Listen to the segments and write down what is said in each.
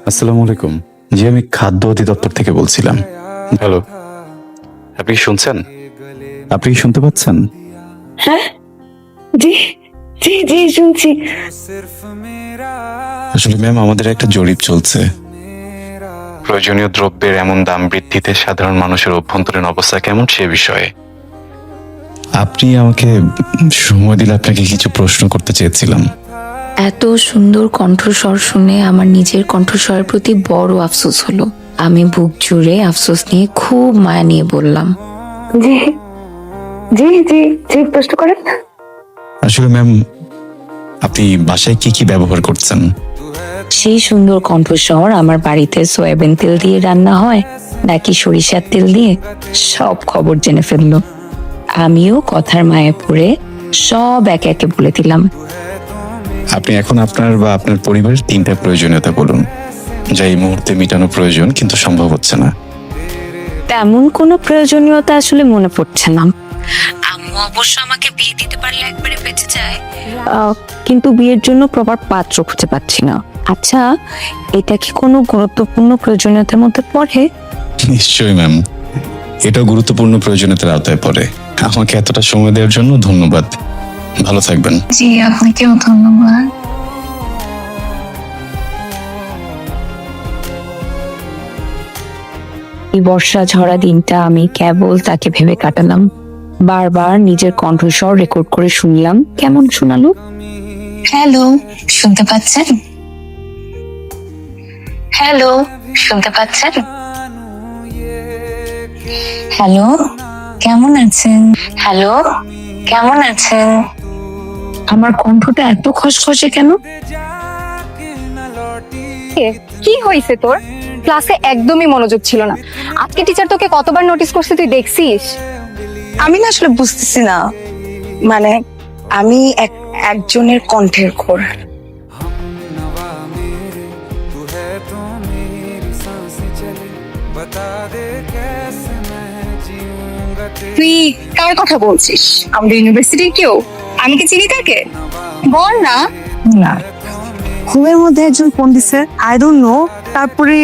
আসসালামু আলাইকুম। জি, আমি খাদ্য অধিদপ্তর থেকে বলছিলাম। হ্যালো, আপনি কি শুনছেন? আপনি কি শুনতে পাচ্ছেন? হ্যাঁ, জি জি জি শুনছি। আসলে ম্যাম, আমাদের একটা জরিপ চলছে। প্রয়োজনীয় দ্রব্যের এমন দাম বৃদ্ধিতে সাধারণ মানুষের অভ্যন্তরীণ অবস্থা কেমন সে বিষয়ে আপনি আমাকে সময় দিলে আপনাকে কিছু প্রশ্ন করতে চেয়েছিলাম। এত সুন্দর কণ্ঠস্বর শুনে আমার নিজের কণ্ঠস্বরের প্রতি বড় আফসোস হলো। আমি বুক জুড়ে আফসোস নিয়ে খুব মায়া নিয়ে বললাম, জি জি জি জি প্রশ্ন করেন। আসলে ম্যাম, আপনি বাসায় কি কি ব্যবহার করছেন? সেই সুন্দর কণ্ঠস্বর আমার বাড়িতে সয়াবিন তেল দিয়ে রান্না হয় নাকি সরিষার তেল দিয়ে, সব খবর জেনে ফেললো। আমিও কথার মায়া পড়ে সব একে একে বলে দিলাম। আপনি এখন আপনার বা আপনার পরিবারের 3টা প্রয়োজনীয়তা বলুন, যা এই মুহূর্তে মেটানো প্রয়োজন কিন্তু সম্ভব হচ্ছে না। তেমন কোনো প্রয়োজনীয়তা আসলে মনে পড়ছে না। আম্মু অবশ্য আমাকে বিয়ে দিতে পারলে একবারে বেঁচে যায়, কিন্তু বিয়ের জন্য প্রপার পাত্র খুঁজে পাচ্ছি না। আচ্ছা, এটা কি কোনো গুরুত্বপূর্ণ প্রয়োজনীয়তার মধ্যে পড়ে? নিশ্চয়ই ম্যাম, এটাও গুরুত্বপূর্ণ প্রয়োজনীয়তার আওতায় পড়ে। আমাকে এতটা সময় দেওয়ার জন্য ধন্যবাদ। ভালো থাকবেন। জি, আপনাকেও ধন্যবাদ। এই বর্ষা ঝরা দিনটা আমি কেবল তাকে ভেবে কাটালাম। বারবার নিজের কণ্ঠস্বর রেকর্ড করে শুনলাম কেমন শোনালো। হ্যালো, শুনতে পাচ্ছেন? হ্যালো, শুনতে পাচ্ছেন? হ্যালো, কেমন আছেন? হ্যালো, কেমন আছেন? আমার কণ্ঠটা এত খসখসে কেন? কি হয়েছে তোর? ক্লাসে একদমই মনোযোগ ছিল না। আজকে টিচার তোকে কতবার নোটিস করছে, তুই দেখছিস? আমি না আসলে বুঝতেছি না, মানে আমি একজনের কণ্ঠের ঘোর। তুই কার কথা বলছিস? আমাদের ইউনিভার্সিটির কেউ? আমি কি চিনি তাকে? বল না। না, ঘুমের মধ্যে একজন ফোন দিছে, আই ডোন্ট নো। তারপরে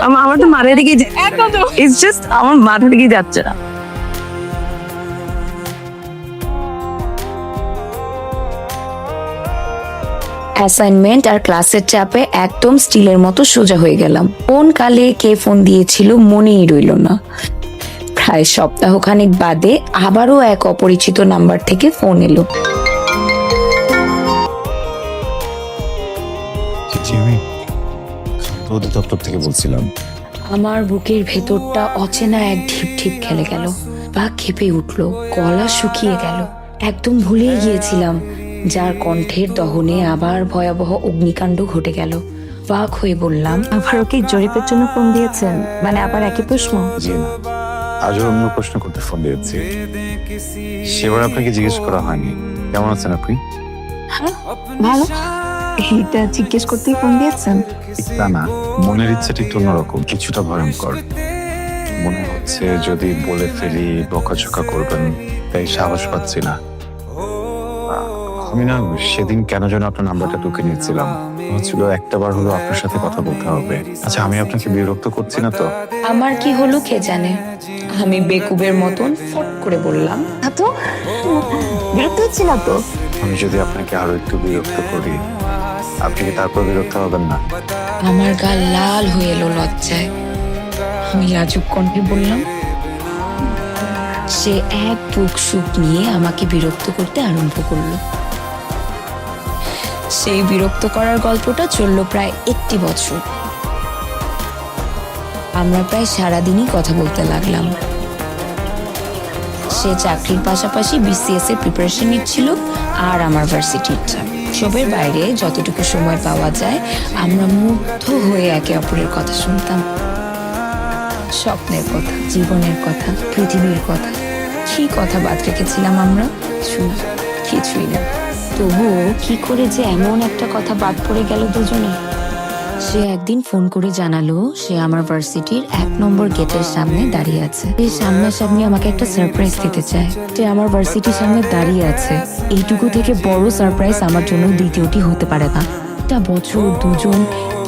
আমার তো মাথার দিকে ইটস জাস্ট আমার মাথা দিকে যাচ্ছে না। অ্যাসাইনমেন্ট আর ক্লাসের চাপে একদম স্টিলের মতো সোজা হয়ে গেলাম। কোন কালে কে ফোন দিয়েছিল মনেই রইল না। প্রায় সপ্তাহখানেক বাদে আবারও এক অপরিচিত নাম্বার থেকে ফোন এলো। আমি খাদ্য অধিদপ্তর থেকে বলছিলাম। আমার বুকের ভেতরটা অচেনা এক ঢিপ ঢিপ খেলে গেল, পা কেঁপে উঠলো, গলা শুকিয়ে গেল। একদম ভুলেই গিয়েছিলাম যার কণ্ঠের দহনে আবার ভয়াবহ অগ্নিকাণ্ড ঘটে গেল। বাক হয়ে বললাম, আবারও কি জরিপের জন্য ফোন দিয়েছেন? মানে আবার একই প্রশ্ন? জি না, আজও অন্য প্রশ্ন করতে ফোন দিয়েছি। সেবার আপনাকে জিজ্ঞেস করা হয়নি কেমন আছেন আপনি। হ্যাঁ, ভালো। এটা জিজ্ঞেস করতেই ফোন দিয়েছেন? তা না, মনের ইচ্ছাটা একটু অন্যরকম, কিছুটা ভয়ঙ্কর। মনে হচ্ছে যদি বলে ফেলি বকাঝকা করবেন, তাই সাহস পাচ্ছি না। আমি না সেদিন কেন যেন আপনার নাম্বারটা টুকে নিয়েছিলাম। হচ্ছিল একটা বার হলো আপনার সাথে কথা বলতে হবে। আচ্ছা, আমি আপনাকে বিরক্ত করছি না তো? আমার কি হলো কে জানে। আমি বেকুবের মতন ফট করে বললাম, তো বিরক্ত হচ্ছে না তো? আমি যদি আপনাকে আরো একটু বিরক্ত করি, আপনি কি তারপর বিরক্ত হবেন না? আমার গা লাল হয়ে এলো লজ্জায়। আমি লাজুক কণ্ঠে বললাম। সে এক বুক সুখ নিয়ে আমাকে বিরক্ত করতে আরম্ভ করলো। সেই বিরক্ত করার গল্পটা চললো প্রায় 1 বছর। আমরা প্রায় সারাদিনই কথা বলতে লাগলাম। সে চাকরির পাশাপাশি বিসিএস এর প্রিপারেশন নিচ্ছিল, আর আমার ভার্সিটির চাপ। সবের বাইরে যতটুকু সময় পাওয়া যায় আমরা মুগ্ধ হয়ে একে অপরের কথা শুনতাম। স্বপ্নের কথা, জীবনের কথা, পৃথিবীর কথা। কি কথা বাদ রেখেছিলাম আমরা? কিছুই না। তবুও কি করে যে এমন একটা কথা বাদ পড়ে গেল দুজনে। সে একদিন ফোন করে জানালো সে আমার ভার্সিটির 1 নম্বর গেটের সামনে দাঁড়িয়ে আছে। সে সামনাসামনি আমাকে একটা সারপ্রাইজ দিতে চায়। সে আমার ভার্সিটির সামনে দাঁড়িয়ে আছে, এইটুকু থেকে বড় সারপ্রাইজ আমার জন্য দ্বিতীয়টি হতে পারে না। এতটা বছর দুজন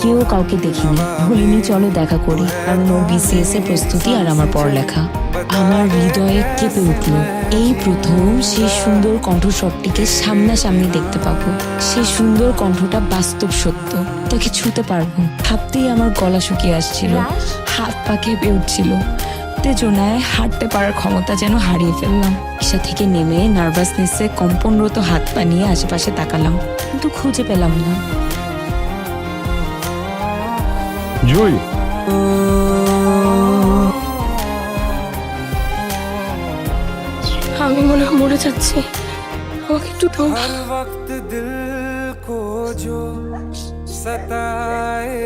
কেউ কাউকে দেখিনি, বলিনি চলো দেখা করি, কারণ ওর বিসিএস এর প্রস্তুতি আর আমার পড়ালেখা। আমার হৃদয়ে কেঁপে উঠল, এই প্রথম সেই সুন্দর কণ্ঠস্বরটিকে সামনাসামনি দেখতে পাবো। সেই সুন্দর কণ্ঠটা বাস্তব সত্য, তাকে ছুতে পারবো। ভাবতেই আমার গলা শুকিয়ে আসছিল, হাত পা কেঁপে উঠছিল। উত্তেজনায় হাঁটতে পারার ক্ষমতা যেন হারিয়ে ফেললাম। রিক্সা থেকে নেমে নার্ভাসনেসে কম্পনরত হাত পা নিয়ে আশেপাশে তাকালাম, কিন্তু খুঁজে পেলাম না। জুই, আমি মনে হয় মরে যাচ্ছি, আমাকে একটু দাও। हर वक्त दिल को जो सताए